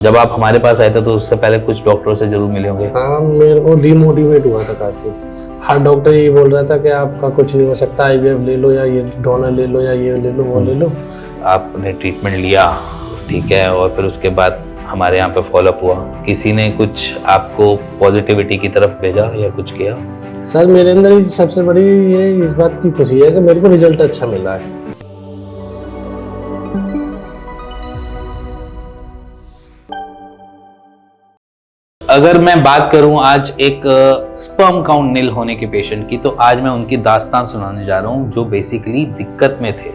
जब आप हमारे पास आए थे तो उससे पहले कुछ डॉक्टरों से जरूर मिले होंगे। हाँ, मेरे को डिमोटिवेट हुआ था काफी। हर डॉक्टर ये बोल रहा था कि आपका कुछ नहीं हो सकता, आईवीएफ ले लो या ये डोनर ले लो या ये ले लो वो ले लो। आपने ट्रीटमेंट लिया, ठीक है, और फिर उसके बाद हमारे यहाँ पे फॉलोअप हुआ, किसी ने कुछ आपको पॉजिटिविटी की तरफ भेजा या कुछ किया? सर, मेरे अंदर सबसे बड़ी ये इस बात की खुशी है कि मेरे को रिजल्ट अच्छा मिला है। अगर मैं बात करूं आज एक स्पर्म काउंट नील होने के पेशेंट की, तो आज मैं उनकी दास्तान सुनाने जा रहा हूं जो बेसिकली दिक्कत में थे।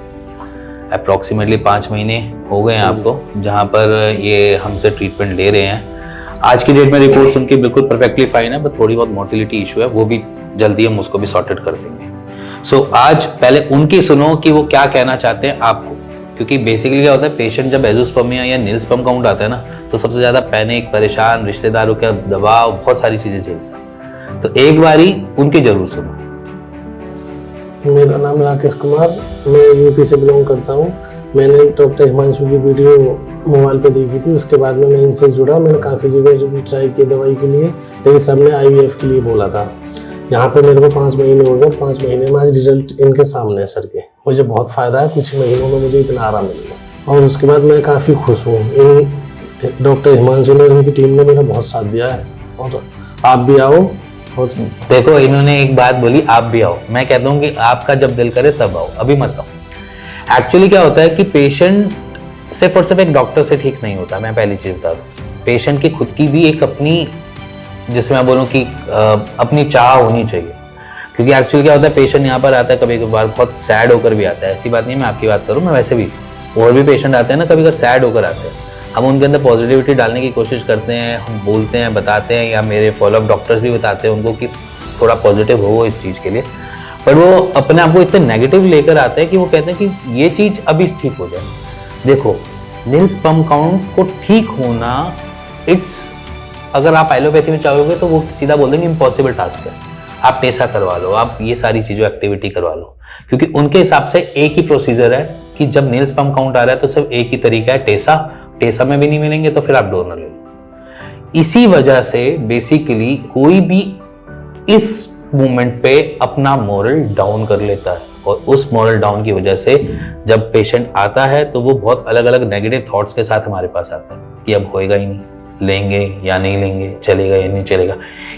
अप्रॉक्सीमेटली 5 महीने हो गए हैं आपको, जहां पर ये हमसे ट्रीटमेंट ले रहे हैं। आज की डेट में रिपोर्ट्स उनकी बिल्कुल परफेक्टली फाइन है, बट थोड़ी बहुत मोटिलिटी इशू है, वो भी जल्दी हम उसको भी सॉर्टेड कर देंगे। सो आज पहले उनकी सुनो कि वो क्या कहना चाहते हैं आपको, क्योंकि बेसिकली क्या होता है, पेशेंट जब एज़ोस्पर्मिया या नील स्पर्म काउंट आता है ना, तो सबसे ज्यादा पैनिक, परेशान, रिश्तेदारों का दबाव, बहुत सारी चीजें झेलता है। तो एक बारी उनकी जरूर सुनो। मेरा नाम राकेश कुमार, मैं यूपी से बिलोंग करता हूँ। मैंने डॉक्टर हिमांशु की वीडियो मोबाइल पे देखी थी, उसके बाद में मैं इनसे जुड़ा। मैंने काफ़ी जगह ट्राई की दवाई के लिए, लेकिन सबने आईवीएफ के लिए बोला था। यहाँ पे मेरे को 5 महीने हो गए। 5 महीने में आज रिजल्ट इनके सामने है सर के। मुझे बहुत फ़ायदा है, कुछ महीनों में मुझे इतना आराम मिल गया और उसके बाद मैं काफ़ी खुश हूँ। इन डॉक्टर हिमांशु ने, उनकी टीम ने मेरा बहुत साथ दिया है। और आप भी आओ। और देखो, इन्होंने एक बात बोली, आप भी आओ। मैं कहता हूँ कि आपका जब दिल करे तब आओ, अभी मत आओ। एक्चुअली क्या होता है कि पेशेंट सिर्फ और सिर्फ एक डॉक्टर से ठीक नहीं होता। मैं पहली चीज बता दूं, पेशेंट की खुद की भी एक अपनी, जिसमें मैं बोलूँ कि अपनी चाह होनी चाहिए। क्योंकि एक्चुअली क्या होता है, पेशेंट यहाँ पर आता है कभी कभार बहुत सैड होकर भी आता है। ऐसी बात नहीं, मैं आपकी बात करूँ, मैं वैसे भी और भी पेशेंट आते हैं ना, कभी कभार सैड होकर आते हैं। हम उनके अंदर पॉजिटिविटी डालने की कोशिश करते हैं, हम बोलते हैं, बताते हैं, या मेरे फॉलोअप डॉक्टर्स भी बताते हैं उनको कि थोड़ा पॉजिटिव हो इस चीज़ के लिए। पर वो अपने आप को इतने नेगेटिव लेकर आते हैं कि वो कहते हैं कि ये चीज़ अभी ठीक हो जाए। देखो, नील स्पर्म काउंट को ठीक होना, अगर आप एलोपैथी में चाहोगे तो वो सीधा बोल देंगे इम्पॉसिबल टास्क है। आप टेसा करवा लो, आप ये सारी चीज़ों एक्टिविटी करवा लो, क्योंकि उनके हिसाब से एक ही प्रोसीजर है कि जब नील स्पर्म काउंट आ रहा है तो सिर्फ एक ही तरीका है, टेसा में भी नहीं मिलेंगे तो फिर आप डोनर ले लो। इसी वजह से बेसिकली कोई भी इस मोमेंट पे अपना मोरल डाउन कर लेता है, और उस मोरल डाउन की वजह से जब पेशेंट आता है तो वो बहुत अलग अलग नेगेटिव थॉट्स के साथ हमारे पास आता है कि अब होएगा ही नहीं, लेंगे या नहीं लेंगे, चलेगा या नहीं चलेगा।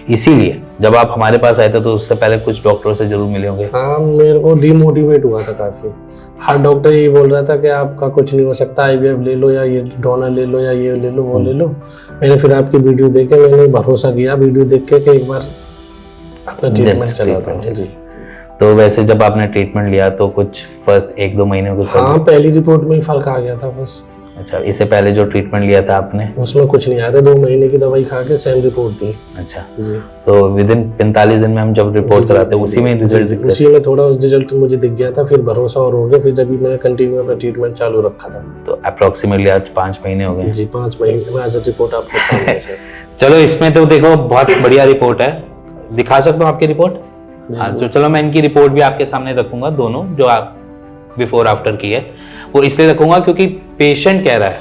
इसीलिए जब आप हमारे पास आए थे तो उससे पहले कुछ डॉक्टरों से जरूर मिले होंगे। हाँ, मेरे को डिमोटिवेट हुआ था काफ़ी। हर डॉक्टर ये बोल रहा था कि आपका कुछ नहीं हो सकता, आईवीएफ ले लो या ये डोनर ले लो या ये ले लो वो ले लो। मैंने फिर आपकी वीडियो देख के मैंने भरोसा किया, वीडियो देख के कि एक बार अपना ट्रीटमेंट चलाता हूँ जी। तो वैसे जब आपने ट्रीटमेंट लिया तो कुछ फर्क 1-2 महीने में कुछ? हाँ, पहली रिपोर्ट में ही फर्क आ गया था बस। अच्छा, इससे पहले जो ट्रीटमेंट लिया था आपने उसमें कुछ नहीं आया था। 2 महीने की दवाई खा के सेम रिपोर्ट थी। अच्छा जी। तो विदिन 45 दिन में हम जब रिपोर्ट कराते हैं उसी में रिजल्ट दिखता है? उसी में थोड़ा रिजल्ट मुझे दिख गया था, फिर भरोसा और हो गया। फिर जब भी मैंने कंटिन्यू अपना ट्रीटमेंट चालू रखा था। तो अप्रोक्सीमेटली आज 5 महीने हो गए जी। 5 महीने में आज रिपोर्ट आपके सामने है। चलो, इसमें तो देखो बहुत बढ़िया रिपोर्ट है, दिखा सकता हूँ आपकी रिपोर्ट? हाँ, तो चलो मैं इनकी रिपोर्ट भी आपके सामने रखूंगा, दोनों जो आप बिफोर आफ्टर की है वो इसलिए रखूंगा क्योंकि पेशेंट कह रहा है।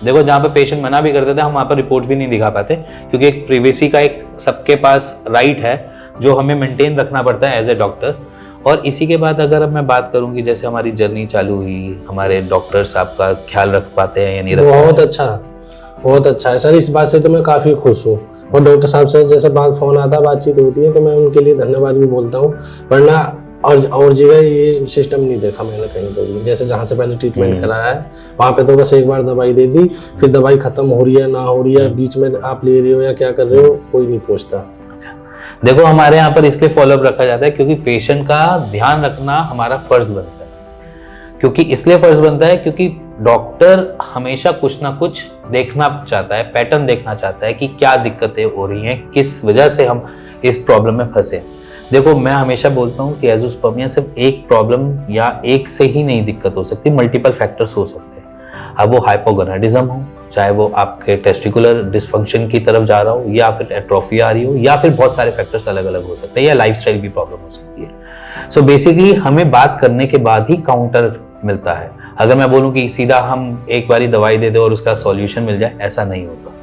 देखो, जहाँ पे पेशेंट मना भी करते थे हम वहाँ पर रिपोर्ट भी नहीं दिखा पाते, क्योंकि एक प्रिवेसी का एक सबके पास राइट है जो हमें मेंटेन रखना पड़ता है एज ए डॉक्टर। और इसी के बाद अगर मैं बात करूँ कि जैसे हमारी जर्नी चालू हुई, हमारे डॉक्टर्स आपका ख्याल रख पाते हैं या नहीं रख पाते? बहुत अच्छा है सर। इस बात से तो मैं काफ़ी खुश हूँ। और डॉक्टर साहब से जैसे फोन आता है, बातचीत होती है, तो मैं उनके लिए धन्यवाद भी बोलता हूँ। वरना और जगह ये सिस्टम नहीं देखा मैंने कहीं पर भी। जैसे जहाँ से पहले ट्रीटमेंट कराया है वहाँ पे तो बस एक बार दवाई दे दी, फिर दवाई खत्म हो रही है ना हो रही है, बीच में आप ले रहे हो या क्या कर रहे हो, कोई नहीं पूछता। देखो, हमारे यहाँ पर इसलिए फॉलोअप रखा जाता है क्योंकि पेशेंट का ध्यान रखना हमारा फर्ज बनता है। क्योंकि इसलिए फर्ज बनता है क्योंकि डॉक्टर हमेशा कुछ ना कुछ देखना चाहता है, पैटर्न देखना चाहता है कि क्या दिक्कतें हो रही हैं, किस वजह से हम इस प्रॉब्लम में फंसे। देखो, मैं हमेशा बोलता हूँ कि एज़ोस्पर्मिया सिर्फ एक प्रॉब्लम या एक से ही नहीं दिक्कत हो सकती, मल्टीपल फैक्टर्स हो सकते हैं। अब वो हाइपोगोनाडिज्म हो, चाहे वो आपके टेस्टिकुलर डिसफंक्शन की तरफ जा रहा हो, या फिर एट्रोफी आ रही हो, या फिर बहुत सारे फैक्टर्स अलग अलग हो सकते हैं, या लाइफस्टाइल की प्रॉब्लम हो सकती है। सो बेसिकली हमें बात करने के बाद ही काउंटर मिलता है। अगर मैं बोलूँ कि सीधा हम एक बारी दवाई दे दो और उसका सॉल्यूशन मिल जाए, ऐसा नहीं होता।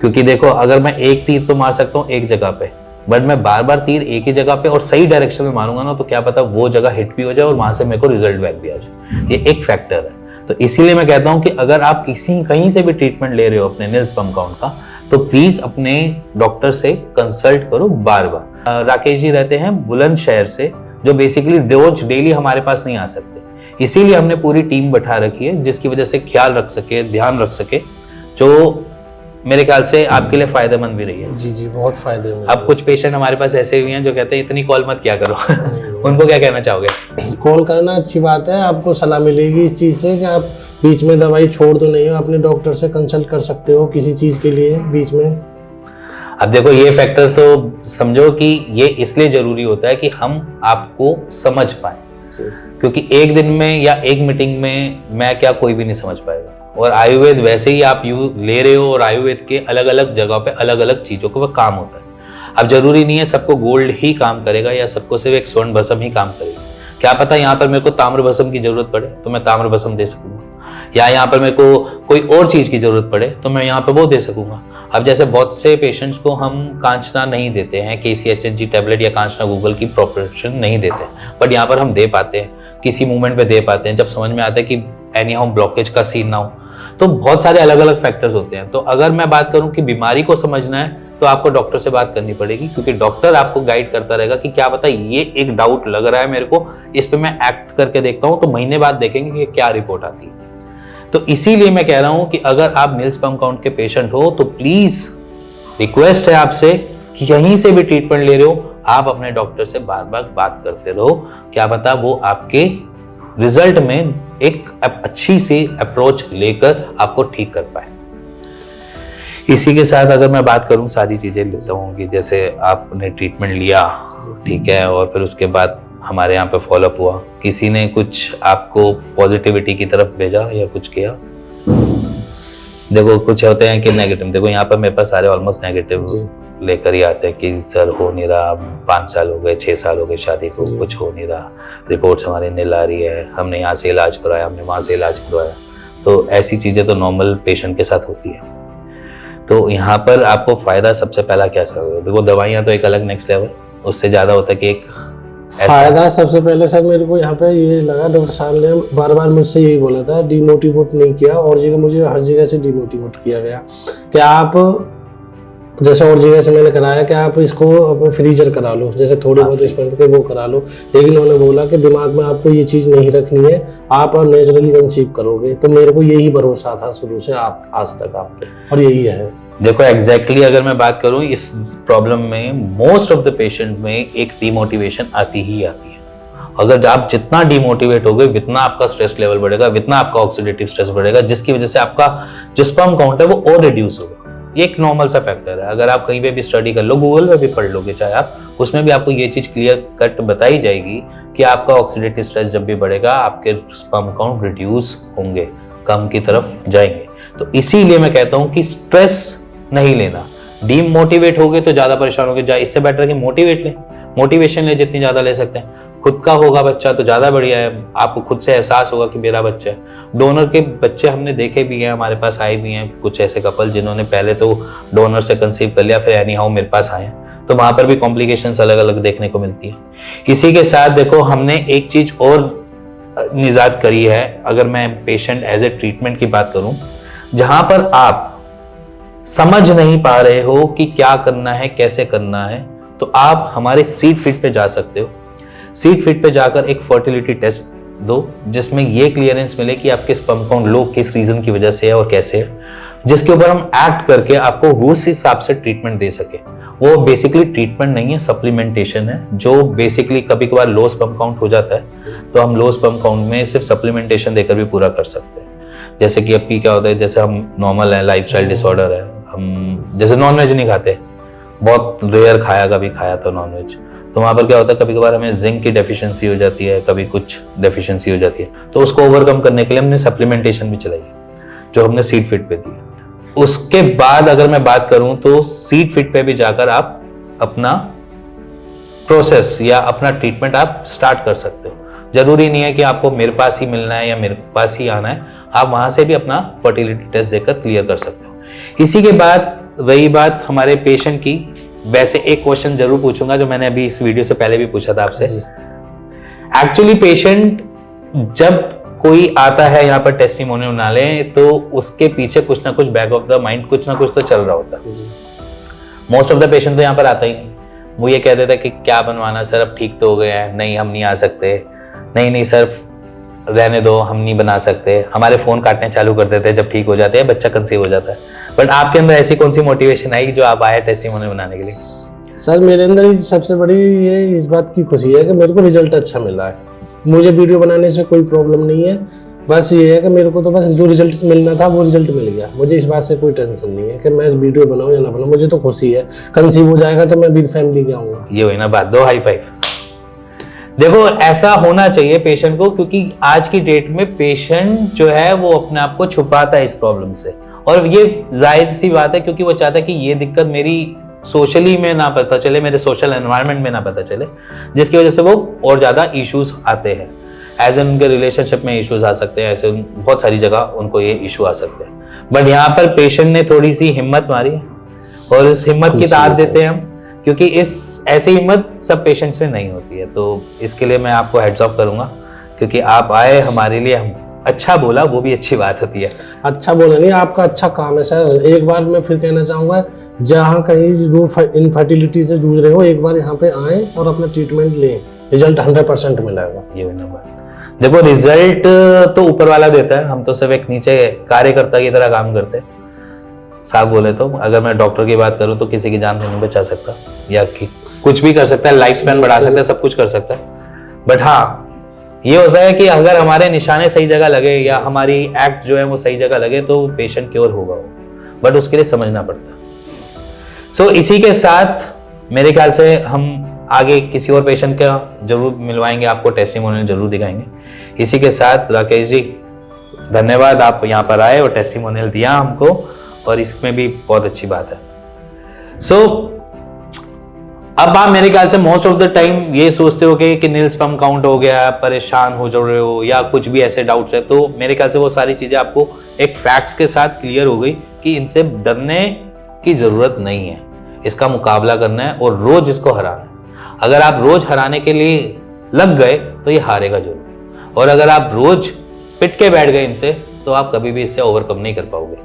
क्योंकि देखो अगर मैं एक तीर तो मार सकता हूँ एक जगह पे, बट मैं बार बार तीर एक ही जगह पे और सही डायरेक्शन में मारूंगा ना, तो क्या पता वो जगह हिट भी हो जाए और वहां से मेरे को रिजल्ट बैक भी आ जाए। ये एक फैक्टर है। तो इसीलिए मैं कहता हूं कि अगर आप कहीं से भी ट्रीटमेंट ले रहे हो अपने नील स्पर्म काउंट का, तो प्लीज अपने डॉक्टर से कंसल्ट करो बार बार। राकेश जी रहते हैं बुलंदशहर से, जो बेसिकली रोज डेली हमारे पास नहीं आ सकते, इसीलिए हमने पूरी टीम बैठा रखी है जिसकी वजह से ख्याल रख सके, ध्यान रख सके, जो मेरे ख्याल से आपके लिए फायदेमंद भी रही है। जी जी, बहुत फायदेमंद। अब कुछ पेशेंट हमारे पास ऐसे भी हैं जो कहते हैं इतनी कॉल मत किया करो उनको क्या कहना चाहोगे? कॉल करना अच्छी बात है, आपको सलाह मिलेगी इस चीज़ से कि आप बीच में दवाई छोड़ दो नहीं हो, अपने डॉक्टर से कंसल्ट कर सकते हो किसी चीज़ के लिए बीच में। अब देखो ये फैक्टर तो समझो कि ये इसलिए जरूरी होता है कि हम आपको समझ पाए, क्योंकि एक दिन में या एक मीटिंग में मैं क्या कोई भी नहीं समझ पाएगा। और आयुर्वेद वैसे ही आप ले रहे हो, और आयुर्वेद के अलग अलग जगह पे अलग अलग चीजों को वह काम होता है। अब जरूरी नहीं है सबको गोल्ड ही काम करेगा या सबको सिर्फ एक स्वर्ण भस्म ही काम करेगा। क्या पता यहाँ पर मेरे को ताम्र भस्म की जरूरत पड़े तो मैं ताम्र भस्म दे सकूंगा, या यहाँ पर मेरे को कोई और चीज की जरूरत पड़े तो मैं यहाँ पर वो दे सकूंगा। अब जैसे बहुत से पेशेंट्स को हम कांचना नहीं देते हैं, KCHG टैबलेट या कांचना गूगल की प्रोपोर्शन नहीं देते, बट यहाँ पर हम दे पाते हैं, किसी मूवमेंट पे दे पाते हैं जब समझ में आता है कि एनी हाउ ब्लॉकेज का सीन ना हो। तो बहुत सारे अलग अलग फैक्टर्स होते हैं। तो अगर मैं बात करूं कि बीमारी को समझना है तो आपको डॉक्टर से बात करनी पड़ेगी, क्योंकि डॉक्टर आपको गाइड करता रहेगा कि क्या पता ये एक डाउट लग रहा है मेरे को, इस पे मैं एक्ट करके देखता हूं, तो महीने बाद देखेंगे कि क्या रिपोर्ट आती है। तो इसीलिए मैं कह रहा हूं कि अगर आप नील स्पर्म काउंट के पेशेंट हो तो प्लीज रिक्वेस्ट है आपसे कि कहीं से भी ट्रीटमेंट ले रहे हो, आप अपने डॉक्टर से बार बार बात करते रहो, क्या पता वो आपके रिजल्ट में एक अच्छी सी अप्रोच लेकर आपको ठीक कर पाए। इसी के साथ अगर मैं बात करूं, सारी चीजें लेता हूं कि जैसे आपने ट्रीटमेंट लिया, ठीक है, और फिर उसके बाद हमारे यहाँ पे फॉलोअप हुआ, किसी ने कुछ आपको पॉजिटिविटी की तरफ भेजा या कुछ किया? देखो कुछ होते हैं कि नेगेटिव, देखो यहाँ पर मेरे पास सारे ऑलमोस्ट नेगेटिव लेकर ही आते हैं कि सर हो नहीं रहा, 5 साल हो गए, 6 साल हो गए शादी को, कुछ हो नहीं रहा, रिपोर्ट्स हमारी नील आ रही है, हमने यहाँ से इलाज करवाया, हमने वहाँ से इलाज करवाया। तो ऐसी चीज़ें तो नॉर्मल पेशेंट के साथ होती है। तो यहाँ पर आपको फ़ायदा सबसे पहला क्या सर? देखो दवाइयाँ तो एक अलग नेक्स्ट लेवल, उससे ज़्यादा होता है कि एक फायदा सबसे पहले सर मेरे को यहाँ पे ये लगा, डॉक्टर साहब ने बार बार मुझसे यही बोला था, डिमोटिवेट नहीं किया, और जगह मुझे हर जगह से डिमोटिवेट किया गया कि आप जैसे और जगह से मैंने कराया कि आप इसको अपने फ्रीजर करा लो, जैसे थोड़ी बहुत स्पेंट के वो करा लो, लेकिन उन्होंने बोला कि दिमाग में आपको ये चीज़ नहीं रखनी है, आप नेचुरली कंसीव करोगे। तो मेरे को यही भरोसा था शुरू से आप आज तक आप पे, और यही है। देखो एग्जैक्टली अगर मैं बात करूं इस प्रॉब्लम में मोस्ट ऑफ द पेशेंट में एक डिमोटिवेशन आती ही आती है। अगर आप जितना डिमोटिवेट होगे उतना आपका स्ट्रेस लेवल बढ़ेगा, उतना आपका ऑक्सीडेटिव स्ट्रेस बढ़ेगा, जिसकी वजह से आपका जो स्पर्म काउंट है वो और रिड्यूस होगा। ये एक नॉर्मल सा फैक्टर है। अगर आप कहीं पे भी स्टडी कर लो, गूगल पे भी पढ़ लोगे चाहे आप, उसमें भी आपको ये चीज क्लियर कट बताई जाएगी कि आपका ऑक्सीडेटिव स्ट्रेस जब भी बढ़ेगा आपके स्पर्म काउंट रिड्यूस होंगे, कम की तरफ जाएंगे। तो इसीलिए मैं कहता हूं कि स्ट्रेस नहीं लेना। डीमोटिवेट हो गए तो ज्यादा परेशान हो गए, इससे बेटर कि मोटिवेट लें, मोटिवेशन ले जितनी ज्यादा ले सकते हैं। खुद का होगा बच्चा तो ज्यादा बढ़िया है, आपको खुद से एहसास होगा कि मेरा बच्चा है। डोनर के बच्चे हमने देखे भी हैं, हमारे पास आए भी हैं कुछ ऐसे कपल जिन्होंने पहले तो डोनर से कंसीव कर लिया, फिर एनी हाउ मेरे पास आए, तो वहां पर भी कॉम्प्लिकेशंस अलग अलग देखने को मिलती है। इसी के साथ देखो हमने एक चीज और निजात करी है, अगर मैं पेशेंट एज ए ट्रीटमेंट की बात करूं, जहां पर आप समझ नहीं पा रहे हो कि क्या करना है, कैसे करना है, तो आप हमारे सीड फिट पे जा सकते हो। सीड फिट पे जाकर एक फर्टिलिटी टेस्ट दो, जिसमें ये क्लियरेंस मिले कि आपके स्पर्म काउंट लो किस रीजन की वजह से है और कैसे है, जिसके ऊपर हम एक्ट करके आपको उस हिसाब से ट्रीटमेंट दे सके। वो बेसिकली ट्रीटमेंट नहीं है, सप्लीमेंटेशन है, जो बेसिकली कभी कभार लो स्पर्म काउंट हो जाता है तो हम लो स्पर्म काउंट में सिर्फ सप्लीमेंटेशन देकर भी पूरा कर सकते हैं। जैसे कि अब क्या होता है, जैसे हम नॉर्मल है, लाइफस्टाइल डिसऑर्डर है, हम जैसे नॉनवेज नहीं खाते, बहुत रेयर खाया, कभी खाया तो नॉनवेज, तो वहाँ पर क्या होता है कभी कभार हमें जिंक की डेफिशिएंसी हो जाती है, कभी कुछ डेफिशिएंसी हो जाती है, तो उसको ओवरकम करने के लिए हमने सप्लीमेंटेशन भी चलाई है, जो हमने सीड फिट पे दी। उसके बाद अगर मैं बात करूं तो सीड फिट पे भी जाकर आप अपना प्रोसेस या अपना ट्रीटमेंट आप स्टार्ट कर सकते हो। जरूरी नहीं है कि आपको मेरे पास ही मिलना है या मेरे पास ही आना है, आप वहां से भी अपना फर्टिलिटी टेस्ट देकर क्लियर कर सकते हो। इसी के बाद रही बात हमारे पेशेंट की, वैसे एक क्वेश्चन जरूर पूछूंगा जो मैंने अभी इस वीडियो से पहले भी पूछा था आपसे। जी। एक्चुअली पेशेंट जब कोई आता है यहाँ पर टेस्टिमोनियल बनाने, तो उसके पीछे कुछ ना कुछ बैक ऑफ द माइंड कुछ ना कुछ तो चल रहा होता है। जी। मोस्ट ऑफ द पेशेंट तो यहाँ पर आता ही नहीं, वो ये कह देता है कि क्या बनवाना सर, अब ठीक तो हो गया है, नहीं हम नहीं आ सकते, नहीं सर रहने दो, हम नहीं बना सकते, हमारे फोन काटने चालू कर देते हैं जब ठीक हो जाते हैं, बच्चा कंसीव हो जाता है। बट आपके अंदर ऐसी कौन सी मोटिवेशन आई जो आप आए टेस्टिमोनियल बनाने के लिए? सर मेरे अंदर ही सबसे बड़ी ये इस बात की खुशी है कि मेरे को रिजल्ट अच्छा मिला है। मुझे वीडियो बनाने से कोई प्रॉब्लम नहीं है, बस ये है कि मेरे को तो बस जो रिजल्ट मिलना था वो रिजल्ट मिल गया। मुझे इस बात से कोई टेंशन नहीं है कि मैं वीडियो बनाऊं या ना बनाऊं, मुझे तो खुशी है। कंसीव हो जाएगा तो मैं विद फैमिली के आऊंगा। ये हुई ना बात, दो हाई फाइव। देखो ऐसा होना चाहिए पेशेंट को, क्योंकि आज की डेट में पेशेंट जो है वो अपने आप को छुपाता है इस प्रॉब्लम से, और ये जाहिर सी बात है क्योंकि वो चाहता है कि ये दिक्कत मेरी सोशली में ना पता चले, मेरे सोशल एनवायरनमेंट में ना पता चले, जिसकी वजह से वो और ज्यादा इश्यूज आते हैं। एज एन उनके रिलेशनशिप में इश्यूज आ सकते हैं, ऐसे बहुत सारी जगह उनको ये इशू आ सकते हैं। बट यहाँ पर पेशेंट ने थोड़ी सी हिम्मत मारी है, और इस हिम्मत की दाद देते हैं हम, क्योंकि इस ऐसी हिम्मत सब पेशेंट्स में नहीं होती है। तो इसके लिए मैं आपको हेड्स ऑफ करूंगा, क्योंकि आप आए हमारे लिए, हम अच्छा बोला वो भी अच्छी बात होती है। अच्छा बोला नहीं, आपका अच्छा काम है सर। एक बार मैं फिर कहना चाहूँगा, जहाँ कहीं जो इनफर्टिलिटी से जूझ रहे हो, एक बार यहाँ पे आए और अपना ट्रीटमेंट लें, रिजल्ट 100% मिलेगा। ये भी नंबर, देखो रिजल्ट तो ऊपर वाला देता है, हम तो सिर्फ एक नीचे कार्यकर्ता की तरह काम करते हैं। साफ बोले तो अगर मैं डॉक्टर की बात करूं तो किसी की जान नहीं बचा सकता, या कि कुछ भी कर सकता है, लाइफ स्पैन बढ़ा सकता है, सब कुछ कर सकता है। बट हाँ ये होता है कि अगर हमारे निशाने सही जगह लगे या हमारी एक्ट जो है वो सही जगह लगे तो पेशेंट क्योर होगा वो, बट उसके लिए समझना पड़ता है। सो इसी के साथ मेरे ख्याल से हम आगे किसी और पेशेंट का जरूर मिलवाएंगे, आपको टेस्टिमोनियल जरूर दिखाएंगे। इसी के साथ राकेश जी धन्यवाद, आप यहाँ पर आए और टेस्टिमोनियल दिया हमको, और इसमें भी बहुत अच्छी बात है। सो अब आप मेरे ख्याल से मोस्ट ऑफ द टाइम ये सोचते हो कि नील स्पर्म काउंट हो गया, परेशान हो रहे हो, या कुछ भी ऐसे डाउट्स है, तो मेरे ख्याल से वो सारी चीजें आपको एक फैक्ट्स के साथ क्लियर हो गई कि इनसे डरने की जरूरत नहीं है, इसका मुकाबला करना है और रोज इसको हराना है। अगर आप रोज हराने के लिए लग गए तो ये हारेगा जरूर, और अगर आप रोज पिट के बैठ गए इनसे तो आप कभी भी इससे ओवरकम नहीं कर पाओगे।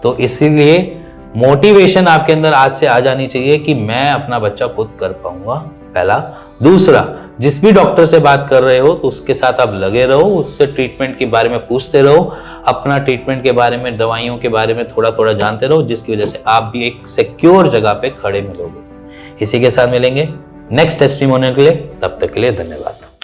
तो इसीलिए मोटिवेशन आपके अंदर आज से आ जानी चाहिए कि मैं अपना बच्चा खुद कर पाऊंगा, पहला। दूसरा, जिस भी डॉक्टर से बात कर रहे हो तो उसके साथ आप लगे रहो, उससे ट्रीटमेंट के बारे में पूछते रहो, अपना ट्रीटमेंट के बारे में, दवाइयों के बारे में थोड़ा थोड़ा जानते रहो, जिसकी वजह से आप भी एक सिक्योर जगह पे खड़े मिलोगे। इसी के साथ मिलेंगे नेक्स्ट टेस्टिमोनियल के लिए, तब तक के लिए धन्यवाद।